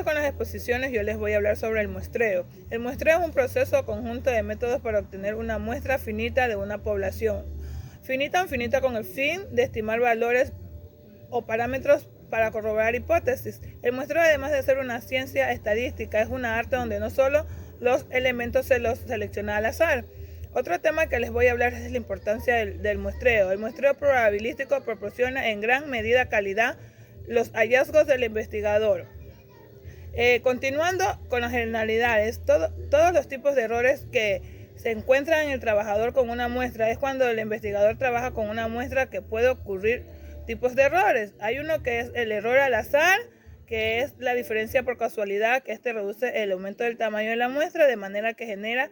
Con las exposiciones yo les voy a hablar sobre el muestreo. El muestreo es un proceso o conjunto de métodos para obtener una muestra finita de una población. Finita con el fin de estimar valores o parámetros para corroborar hipótesis. El muestreo, además de ser una ciencia estadística, es una arte donde no solo los elementos se los selecciona al azar. Otro tema que les voy a hablar es la importancia del muestreo. El muestreo probabilístico proporciona en gran medida calidad los hallazgos del investigador. Continuando con las generalidades, todos los tipos de errores que se encuentran en el trabajador con una muestra es cuando el investigador trabaja con una muestra que puede ocurrir tipos de errores. Hay uno que es el error al azar, que es la diferencia por casualidad, que este reduce el aumento del tamaño de la muestra de manera que genera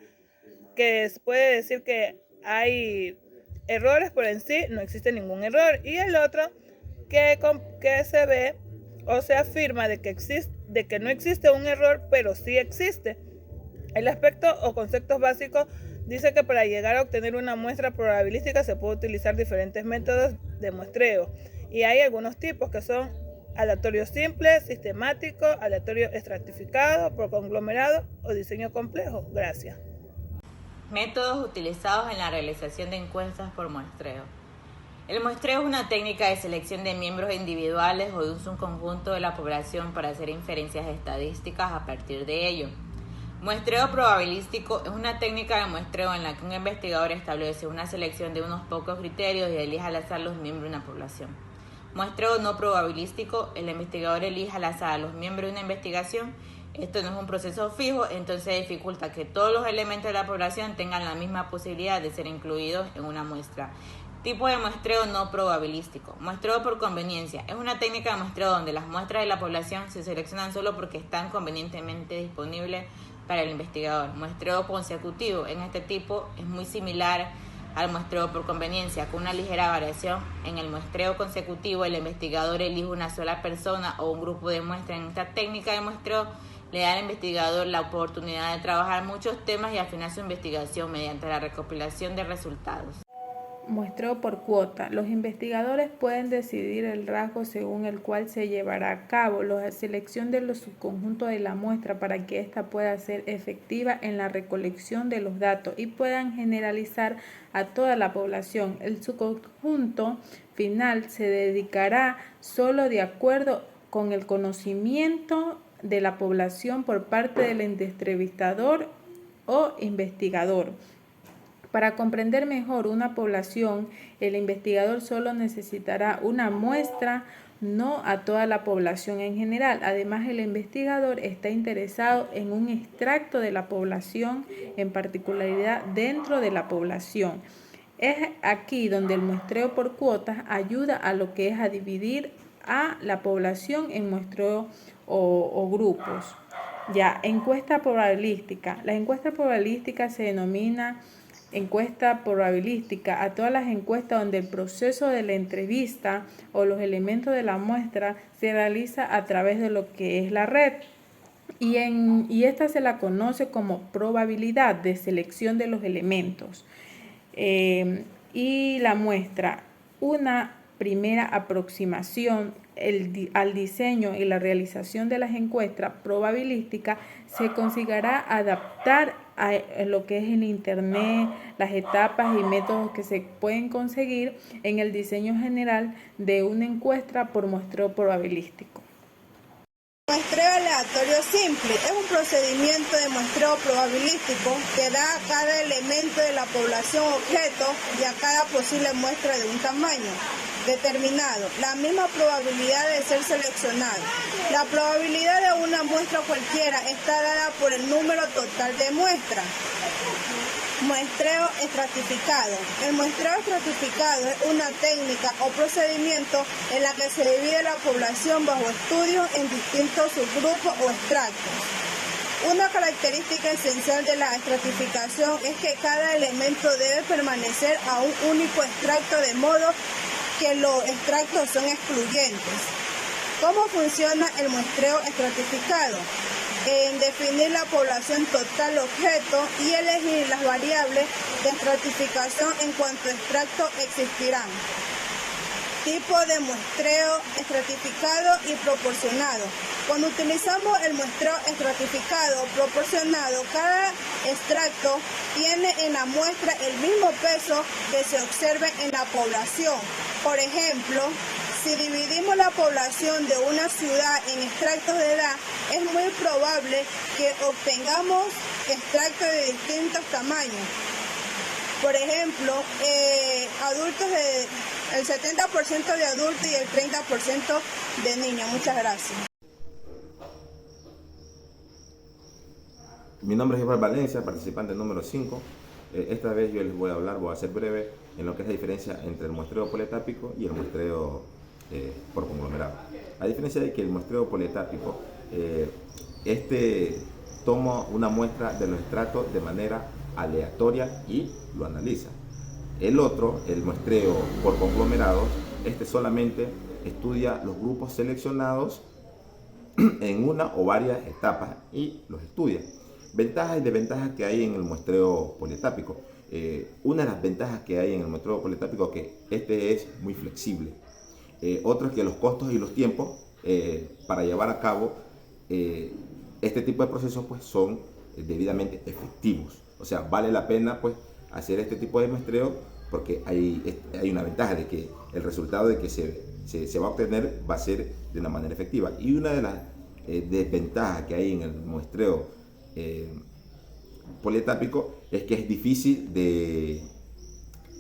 que se puede decir que hay errores, pero en sí no existe ningún error. Y el otro que se ve o se afirma de que no existe un error, pero sí existe. El aspecto o conceptos básicos dice que para llegar a obtener una muestra probabilística se puede utilizar diferentes métodos de muestreo. Y hay algunos tipos que son aleatorio simple, sistemático, aleatorio estratificado, por conglomerado o diseño complejo. Gracias. Métodos utilizados en la realización de encuestas por muestreo. El muestreo es una técnica de selección de miembros individuales o de un subconjunto de la población para hacer inferencias estadísticas a partir de ello. Muestreo probabilístico es una técnica de muestreo en la que un investigador establece una selección de unos pocos criterios y elige al azar los miembros de una población. Muestreo no probabilístico, el investigador elige al azar a los miembros de una investigación. Esto no es un proceso fijo, entonces dificulta que todos los elementos de la población tengan la misma posibilidad de ser incluidos en una muestra. Tipo de muestreo no probabilístico. Muestreo por conveniencia. Es una técnica de muestreo donde las muestras de la población se seleccionan solo porque están convenientemente disponibles para el investigador. Muestreo consecutivo. En este tipo es muy similar al muestreo por conveniencia, con una ligera variación. En el muestreo consecutivo, el investigador elige una sola persona o un grupo de muestras. En esta técnica de muestreo le da al investigador la oportunidad de trabajar muchos temas y afinar su investigación mediante la recopilación de resultados. Muestreo por cuota. Los investigadores pueden decidir el rasgo según el cual se llevará a cabo la selección de los subconjuntos de la muestra para que ésta pueda ser efectiva en la recolección de los datos y puedan generalizar a toda la población. El subconjunto final se dedicará solo de acuerdo con el conocimiento de la población por parte del entrevistador o investigador. Para comprender mejor una población, el investigador solo necesitará una muestra, no a toda la población en general. Además, el investigador está interesado en un extracto de la población, en particularidad dentro de la población. Es aquí donde el muestreo por cuotas ayuda a lo que es a dividir a la población en muestreo o grupos. Ya, encuesta probabilística. La encuesta probabilística se denomina encuesta probabilística a todas las encuestas donde el proceso de la entrevista o los elementos de la muestra se realiza a través de lo que es la red. Y esta se la conoce como probabilidad de selección de los elementos. Y la muestra, una primera aproximación al diseño y la realización de las encuestas probabilísticas se considerará adaptar a lo que es el Internet, las etapas y métodos que se pueden conseguir en el diseño general de una encuesta por muestreo probabilístico. Muestreo aleatorio simple es un procedimiento de muestreo probabilístico que da a cada elemento de la población objeto y a cada posible muestra de un tamaño determinado la misma probabilidad de ser seleccionado. La probabilidad de una muestra cualquiera está dada por el número total de muestras. Muestreo estratificado. El muestreo estratificado es una técnica o procedimiento en la que se divide la población bajo estudios en distintos subgrupos o extractos. Una característica esencial de la estratificación es que cada elemento debe permanecer a un único extracto de modo que los extractos son excluyentes. ¿Cómo funciona el muestreo estratificado? En definir la población total objeto y elegir las variables de estratificación en cuanto a extractos existirán. Tipo de muestreo estratificado y proporcionado. Cuando utilizamos el muestreo estratificado proporcionado, cada extracto tiene en la muestra el mismo peso que se observa en la población. Por ejemplo, si dividimos la población de una ciudad en extractos de edad, es muy probable que obtengamos extractos de distintos tamaños. Por ejemplo, el 70% de adultos y el 30% de niños. Muchas gracias. Mi nombre es Iván Valencia, participante número 5. Esta vez yo les voy a ser breve en lo que es la diferencia entre el muestreo politápico y el muestreo por conglomerado. A diferencia de que el muestreo politápico, toma una muestra de los estratos de manera aleatoria y lo analiza. El otro, el muestreo por conglomerados, solamente estudia los grupos seleccionados en una o varias etapas y los estudia. Ventajas y desventajas que hay en el muestreo politápico. Una de las ventajas que hay en el muestreo politápico es que es muy flexible. Otro es que los costos y los tiempos para llevar a cabo este tipo de procesos pues, son debidamente efectivos. O sea, vale la pena pues, hacer este tipo de muestreo porque hay una ventaja de que el resultado de que se va a obtener va a ser de una manera efectiva. Y una de las desventajas que hay en el muestreo politápico es que es difícil de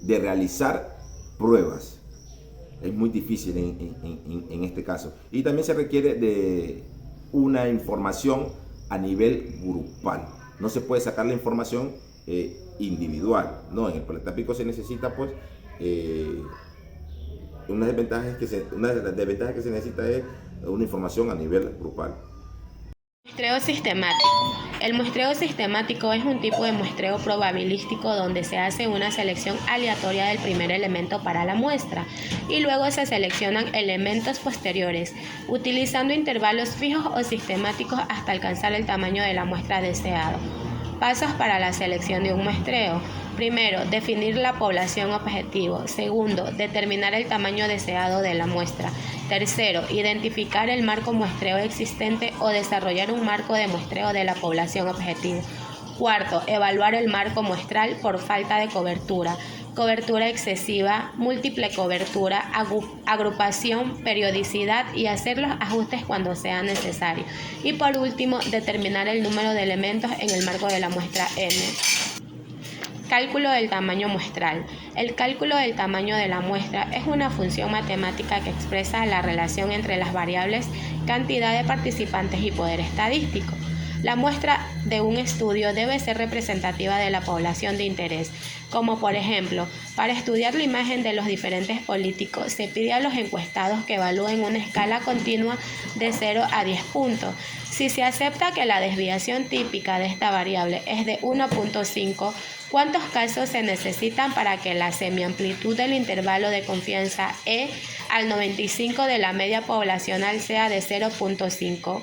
realizar pruebas. Es muy difícil en este caso. Y también se requiere de una información a nivel grupal. No se puede sacar la información individual. No, en el politápico se necesita pues una de las desventajas que se necesita es una información a nivel grupal. Muestreo sistemático. El muestreo sistemático es un tipo de muestreo probabilístico donde se hace una selección aleatoria del primer elemento para la muestra y luego se seleccionan elementos posteriores, utilizando intervalos fijos o sistemáticos hasta alcanzar el tamaño de la muestra deseado. Pasos para la selección de un muestreo. Primero, definir la población objetivo. Segundo, determinar el tamaño deseado de la muestra. Tercero, identificar el marco muestreo existente o desarrollar un marco de muestreo de la población objetivo. Cuarto, evaluar el marco muestral por falta de cobertura, cobertura excesiva, múltiple cobertura, agrupación, periodicidad y hacer los ajustes cuando sea necesario. Y por último, determinar el número de elementos en el marco de la muestra M. Cálculo del tamaño muestral. El cálculo del tamaño de la muestra es una función matemática que expresa la relación entre las variables cantidad de participantes y poder estadístico. La muestra de un estudio debe ser representativa de la población de interés, como por ejemplo, para estudiar la imagen de los diferentes políticos, se pide a los encuestados que evalúen una escala continua de 0 a 10 puntos. Si se acepta que la desviación típica de esta variable es de 1.5, ¿cuántos casos se necesitan para que la semiamplitud del intervalo de confianza E al 95 de la media poblacional sea de 0.5?